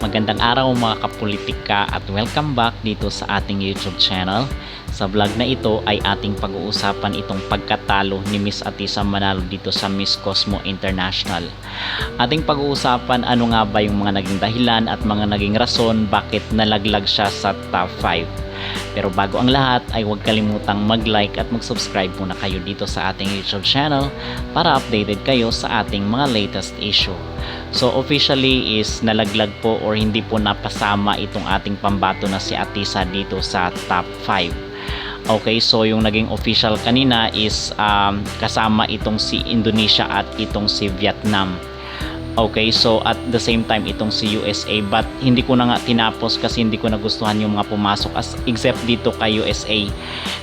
Magandang araw mga kapolitika at welcome back dito sa ating YouTube channel. Sa vlog na ito ay ating pag-uusapan itong pagkatalo ni Miss Atisa Manalo dito sa Miss Cosmo International. Ating pag-uusapan ano nga ba yung mga naging dahilan at mga naging rason bakit nalaglag siya sa top 5. Pero bago ang lahat ay huwag kalimutang mag-like at mag-subscribe muna kayo dito sa ating YouTube channel para updated kayo sa ating mga latest issue. So officially is nalaglag po or hindi po napasama itong ating pambato na si Atisa dito sa top 5. Okay, so yung naging official kanina is kasama itong si Indonesia at itong si Vietnam. Okay, so at the same time itong si USA, but hindi ko na nga tinapos kasi hindi ko nagustuhan yung mga pumasok except dito kay USA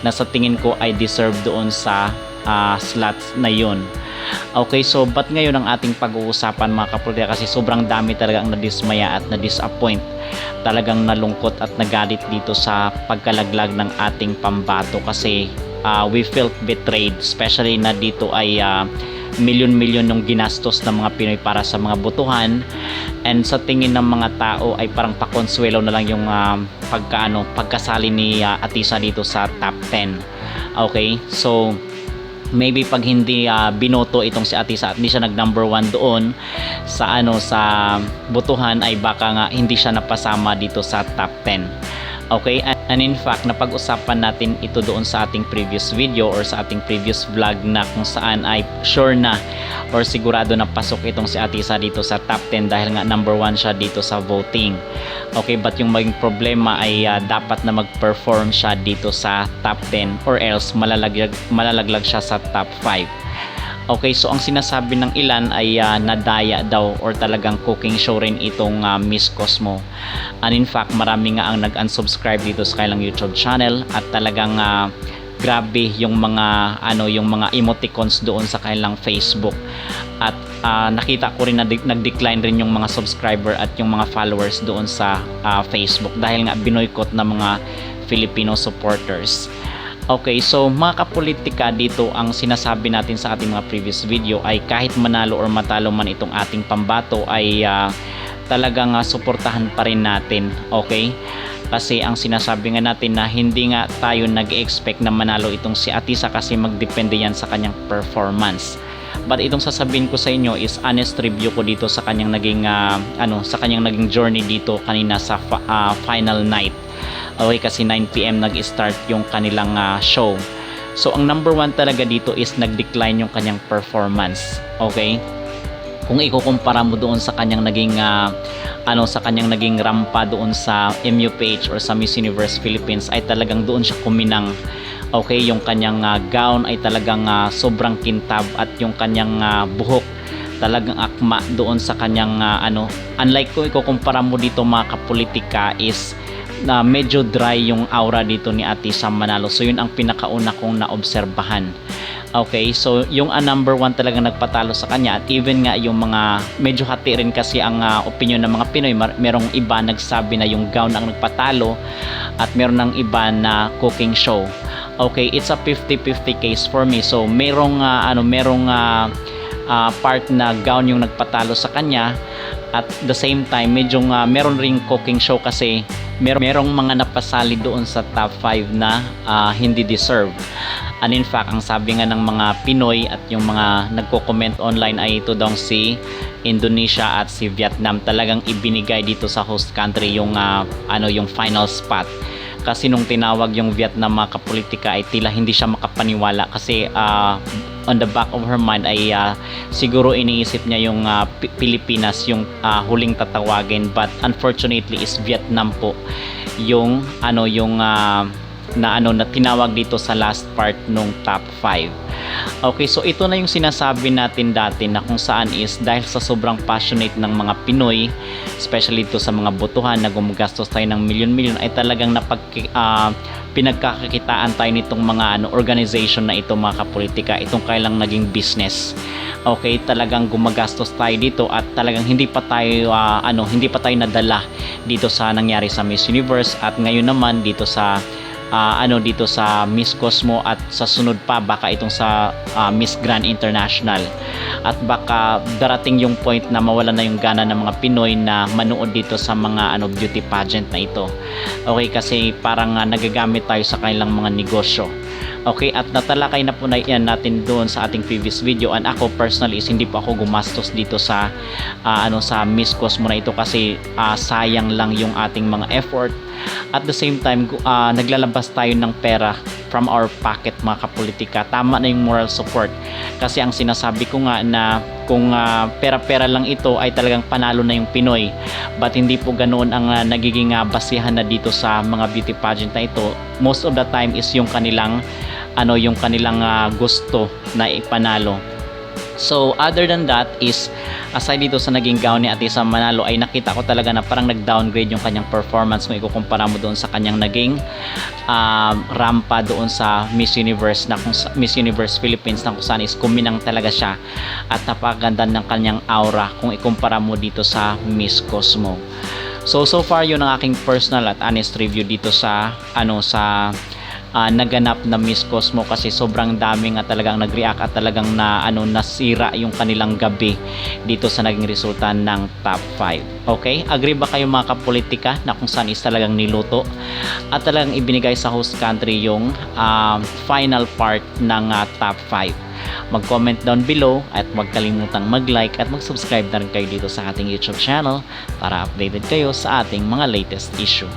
na sa tingin ko ay deserve doon sa slots na yun. Okay, so but ngayon ang ating pag-uusapan mga kapolitika kasi sobrang dami talaga ang nadismaya at na-disappoint. Talagang nalungkot at nagalit dito sa pagkalaglag ng ating pambato kasi we felt betrayed, especially na dito ay milyon-milyon yung ginastos ng mga Pinoy para sa mga botohan, and sa tingin ng mga tao ay parang pakonsuelo na lang yung pagkasali ni Atisa dito sa top 10. Okay, so maybe pag hindi binoto itong si Atisa at hindi siya nag number 1 doon sa sa botohan ay baka nga hindi siya napasama dito sa top 10. Okay, and in fact napag-usapan natin ito doon sa ating previous video or sa ating previous vlog na kung saan ay sure na or sigurado na pasok itong si Atisa dito sa top 10 dahil nga number 1 siya dito sa voting. Okay, but yung maging problema ay dapat na mag-perform siya dito sa top 10 or else malalaglag siya sa top 5. Okay, so ang sinasabi ng ilan ay nadaya daw or talagang cooking show rin itong Miss Cosmo. And in fact, marami nga ang nag-unsubscribe dito sa kanilang YouTube channel at talagang grabe yung mga yung mga emoticons doon sa kanilang Facebook. At nakita ko rin na nag-decline rin yung mga subscriber at yung mga followers doon sa Facebook dahil nga binoykot ng mga Filipino supporters. Okay, so mga kapolitika, dito ang sinasabi natin sa ating mga previous video ay kahit manalo or matalo man itong ating pambato ay talagang suportahan pa rin natin. Okay, kasi ang sinasabi nga natin na hindi nga tayo nag-expect na manalo itong si Atisa kasi magdepende yan sa kanyang performance. But itong sasabihin ko sa inyo is honest review ko dito sa kanyang naging sa kanyang naging journey dito kanina sa final night. Okay, kasi 9 PM nag-start yung kanilang show. So ang number 1 talaga dito is nag-decline yung kanyang performance. Okay? Kung ikukumpara mo doon sa kanyang naging sa kanyang naging rampa doon sa MUPH or sa Miss Universe Philippines ay talagang doon siya kuminang. Okay, yung kanyang gown ay talagang sobrang kintab at yung kanyang buhok talagang akma doon sa kanyang unlike kung ikukumpara mo dito mga kapolitika is na medyo dry yung aura dito ni Atisa Manalo. So yun ang pinakauna kong naobserbahan. Okay, so yung number 1 talaga nagpatalo sa kanya at even nga yung mga medyo hati rin kasi ang opinion ng mga Pinoy. Merong iba nagsabi na yung gown ang nagpatalo at meron ng iba na cooking show. Okay, it's a 50-50 case for me. So merong part na gown yung nagpatalo sa kanya at the same time medyo meron ring cooking show kasi merong mga napasali doon sa top 5 na hindi deserve. And in fact, ang sabi nga ng mga Pinoy at yung mga nagko-comment online ay ito daw si Indonesia at si Vietnam talagang ibinigay dito sa host country yung yung final spot. Kasi nung tinawag yung Vietnam mga kapolitika ay tila hindi siya makapaniwala kasi on the back of her mind ay siguro iniisip niya yung Pilipinas yung huling tatawagin, but unfortunately is Vietnam po yung na tinawag dito sa last part nung top 5. Okay, so ito na yung sinasabi natin dati na kung saan is dahil sa sobrang passionate ng mga Pinoy, especially ito sa mga botohan na gumagastos tayo ng milyon-milyon ay talagang pinagkakakitaan tayo nitong mga organization na ito mga kapolitika, itong kailang naging business. Okay, talagang gumagastos tayo dito at talagang hindi pa tayo nadala dito sa nangyari sa Miss Universe at ngayon naman dito sa dito sa Miss Cosmo at sa sunod pa baka itong sa Miss Grand International. At baka darating yung point na mawala na yung gana ng mga Pinoy na manood dito sa mga beauty pageant na ito. Okay, kasi parang nagagamit tayo sa kanilang mga negosyo. Okay, at natalakay na po na yan natin doon sa ating previous video, and ako personally is hindi pa ako gumastos dito sa sa Miss Cosmo na ito kasi sayang lang yung ating mga effort. At the same time, naglalabas tayo ng pera from our pocket, mga kapolitika. Tama na yung moral support, kasi ang sinasabi ko nga na kung pera-pera lang ito ay talagang panalo na yung Pinoy, but hindi po ganoon ang nagiging basihan na dito sa mga beauty pageant na ito. Most of the time is yung kanilang gusto na ipanalo. So other than that is, aside dito sa naging gown ni Atisa Manalo, ay nakita ko talaga na parang nag-downgrade yung kanyang performance kung ikukumpara mo doon sa kanyang naging rampa doon sa Miss Universe Miss Universe Philippines, na kung saan is kuminang talaga siya at napakaganda ng kanyang aura kung ikumpara mo dito sa Miss Cosmo. So far yun ang aking personal at honest review dito sa naganap na Miss Cosmo, kasi sobrang dami nga talagang nag-react at talagang nasira yung kanilang gabi dito sa naging resulta ng top 5. Okay, agree ba kayo mga kapolitika na kung saan is talagang niluto at talagang ibinigay sa host country yung final part ng top 5? Mag-comment down below at huwag kalimutang mag-like at mag-subscribe na rin kayo dito sa ating YouTube channel para updated kayo sa ating mga latest issue.